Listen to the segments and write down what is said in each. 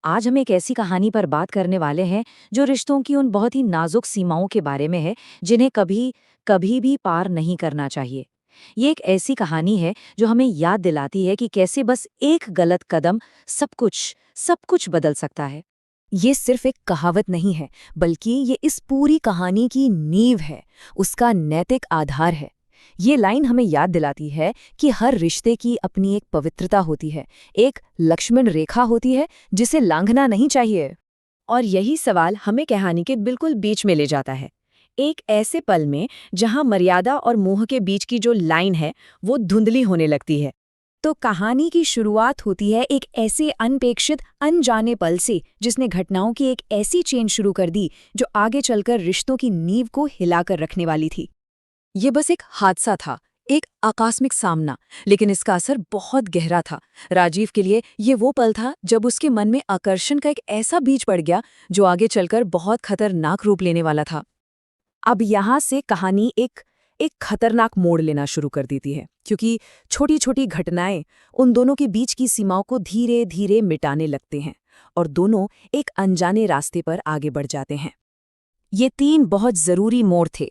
आज हम एक ऐसी कहानी पर बात करने वाले हैं जो रिश्तों की उन बहुत ही नाजुक सीमाओं के बारे में है जिन्हें कभी कभी भी पार नहीं करना चाहिए। ये एक ऐसी कहानी है जो हमें याद दिलाती है कि कैसे बस एक गलत कदम सब कुछ बदल सकता है। ये सिर्फ एक कहावत नहीं है, बल्कि ये इस पूरी कहानी की नींव है, उसका नैतिक आधार है। ये लाइन हमें याद दिलाती है कि हर रिश्ते की अपनी एक पवित्रता होती है, एक लक्ष्मण रेखा होती है जिसे लांघना नहीं चाहिए। और यही सवाल हमें कहानी के बिल्कुल बीच में ले जाता है, एक ऐसे पल में जहां मर्यादा और मोह के बीच की जो लाइन है वो धुंधली होने लगती है। तो कहानी की शुरुआत होती है एक ऐसे अनपेक्षित अनजाने पल से जिसने घटनाओं की एक ऐसी चेन शुरू कर दी जो आगे चलकर रिश्तों की नींव को हिलाकर रखने वाली थी। ये बस एक हादसा था, एक आकस्मिक सामना, लेकिन इसका असर बहुत गहरा था। राजीव के लिए ये वो पल था जब उसके मन में आकर्षण का एक ऐसा बीज पड़ गया जो आगे चलकर बहुत खतरनाक रूप लेने वाला था। अब यहाँ से कहानी एक खतरनाक मोड़ लेना शुरू कर देती है, क्योंकि छोटी छोटी घटनाएं उन दोनों के बीच की सीमाओं को धीरे धीरे मिटाने लगते हैं और दोनों एक अनजाने रास्ते पर आगे बढ़ जाते हैं। ये 3 बहुत जरूरी मोड़ थे।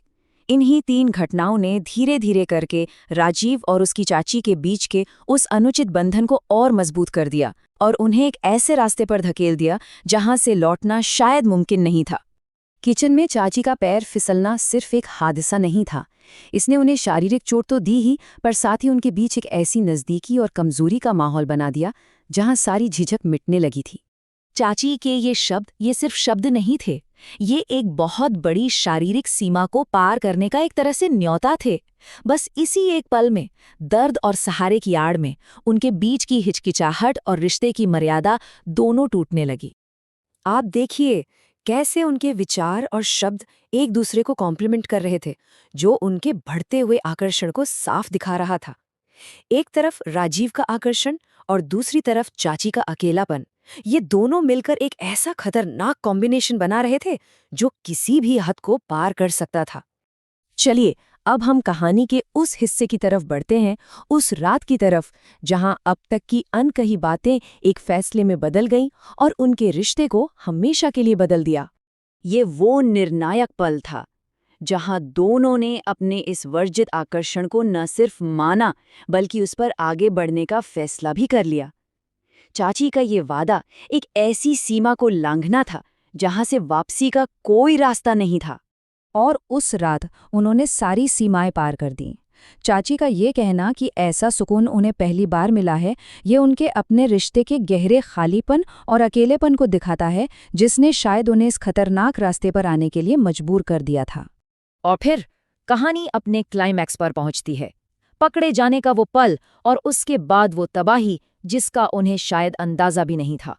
इन्हीं 3 घटनाओं ने धीरे धीरे करके राजीव और उसकी चाची के बीच के उस अनुचित बंधन को और मजबूत कर दिया और उन्हें एक ऐसे रास्ते पर धकेल दिया जहां से लौटना शायद मुमकिन नहीं था। किचन में चाची का पैर फिसलना सिर्फ एक हादसा नहीं था, इसने उन्हें शारीरिक चोट तो दी ही, पर साथ ही उनके बीच एक ऐसी नज़दीकी और कमजोरी का माहौल बना दिया जहां सारी झिझक मिटने लगी थी। चाची के ये सिर्फ शब्द नहीं थे, ये एक बहुत बड़ी शारीरिक सीमा को पार करने का एक तरह से न्योता थे। बस इसी एक पल में, दर्द और सहारे की आड़ में, उनके बीच की हिचकिचाहट और रिश्ते की मर्यादा दोनों टूटने लगी। आप देखिए कैसे उनके विचार और शब्द एक दूसरे को कॉम्प्लीमेंट कर रहे थे, जो उनके बढ़ते हुए आकर्षण को साफ दिखा रहा था। एक तरफ राजीव का आकर्षण और दूसरी तरफ चाची का अकेलापन, ये दोनों मिलकर एक ऐसा खतरनाक कॉम्बिनेशन बना रहे थे जो किसी भी हद को पार कर सकता था। चलिए अब हम कहानी के उस हिस्से की तरफ बढ़ते हैं, उस रात की तरफ जहां अब तक की अनकही बातें एक फैसले में बदल गईं और उनके रिश्ते को हमेशा के लिए बदल दिया। ये वो निर्णायक पल था जहां दोनों ने अपने इस वर्जित आकर्षण को न सिर्फ माना बल्कि उस पर आगे बढ़ने का फैसला भी कर लिया। चाची का ये वादा एक ऐसी सीमा को लांघना था जहां से वापसी का कोई रास्ता नहीं था। और उस रात उन्होंने सारी सीमाएं पार कर दी। चाची का ये कहना कि ऐसा सुकून उन्हें पहली बार मिला है, ये उनके अपने रिश्ते के गहरे खालीपन और अकेलेपन को दिखाता है, जिसने शायद उन्हें इस खतरनाक रास्ते पर आने के लिए मजबूर कर दिया था। और फिर कहानी अपने क्लाइमैक्स पर पहुंचती है, पकड़े जाने का वो पल और उसके बाद वो तबाही जिसका उन्हें शायद अंदाजा भी नहीं था।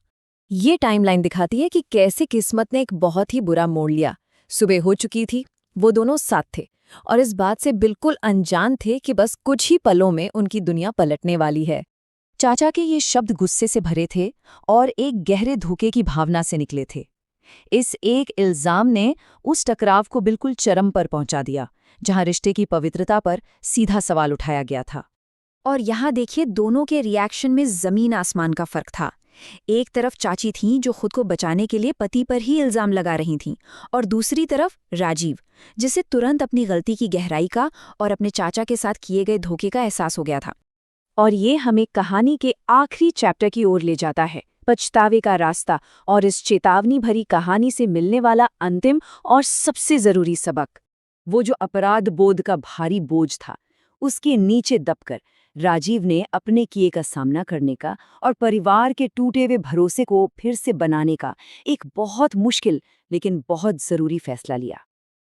ये टाइमलाइन दिखाती है कि कैसे किस्मत ने एक बहुत ही बुरा मोड़ लिया। सुबह हो चुकी थी, वो दोनों साथ थे और इस बात से बिल्कुल अनजान थे कि बस कुछ ही पलों में उनकी दुनिया पलटने वाली है। चाचा के ये शब्द गुस्से से भरे थे और एक गहरे धोखे की भावना से निकले थे। इस एक इल्जाम ने उस टकराव को बिल्कुल चरम पर पहुंचा दिया जहां रिश्ते की पवित्रता पर सीधा सवाल उठाया गया था। और यहाँ देखिए दोनों के रिएक्शन में जमीन आसमान का फर्क था। एक तरफ चाची थीं जो खुद को बचाने के लिए पति पर ही इल्जाम लगा रही थीं, और दूसरी तरफ राजीव, जिसे तुरंत अपनी गलती की गहराई का और अपने चाचा के साथ किए गए धोखे का एहसास हो गया था। और ये हमें कहानी के आखिरी चैप्टर की ओर ले जाता है, पछतावे का रास्ता और इस चेतावनी भरी कहानी से मिलने वाला अंतिम और सबसे जरूरी सबक। वो जो अपराध बोध का भारी बोझ था, उसके नीचे दबकर राजीव ने अपने किए का सामना करने का और परिवार के टूटे हुए भरोसे को फिर से बनाने का एक बहुत मुश्किल लेकिन बहुत जरूरी फैसला लिया।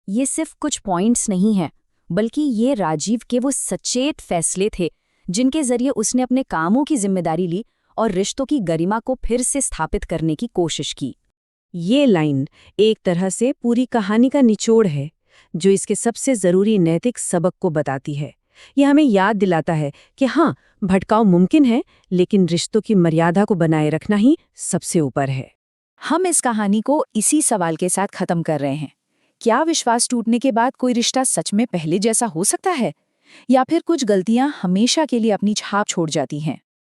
ये सिर्फ कुछ पॉइंट्स नहीं हैं, बल्कि ये राजीव के वो सचेत फैसले थे जिनके जरिए उसने अपने कामों की जिम्मेदारी ली और रिश्तों की गरिमा को फिर से स्थापित करने की कोशिश की। ये लाइन एक तरह से पूरी कहानी का निचोड़ है, जो इसके सबसे जरूरी नैतिक सबक को बताती है। यह हमें याद दिलाता है कि हाँ, भटकाव मुमकिन है, लेकिन रिश्तों की मर्यादा को बनाए रखना ही सबसे ऊपर है। हम इस कहानी को इसी सवाल के साथ खत्म कर रहे हैं। क्या विश्वास टूटने के बाद कोई रिश्ता सच में पहले जैसा हो सकता है, या फिर कुछ गलतियां हमेशा के लिए अपनी छाप छोड़ जाती हैं?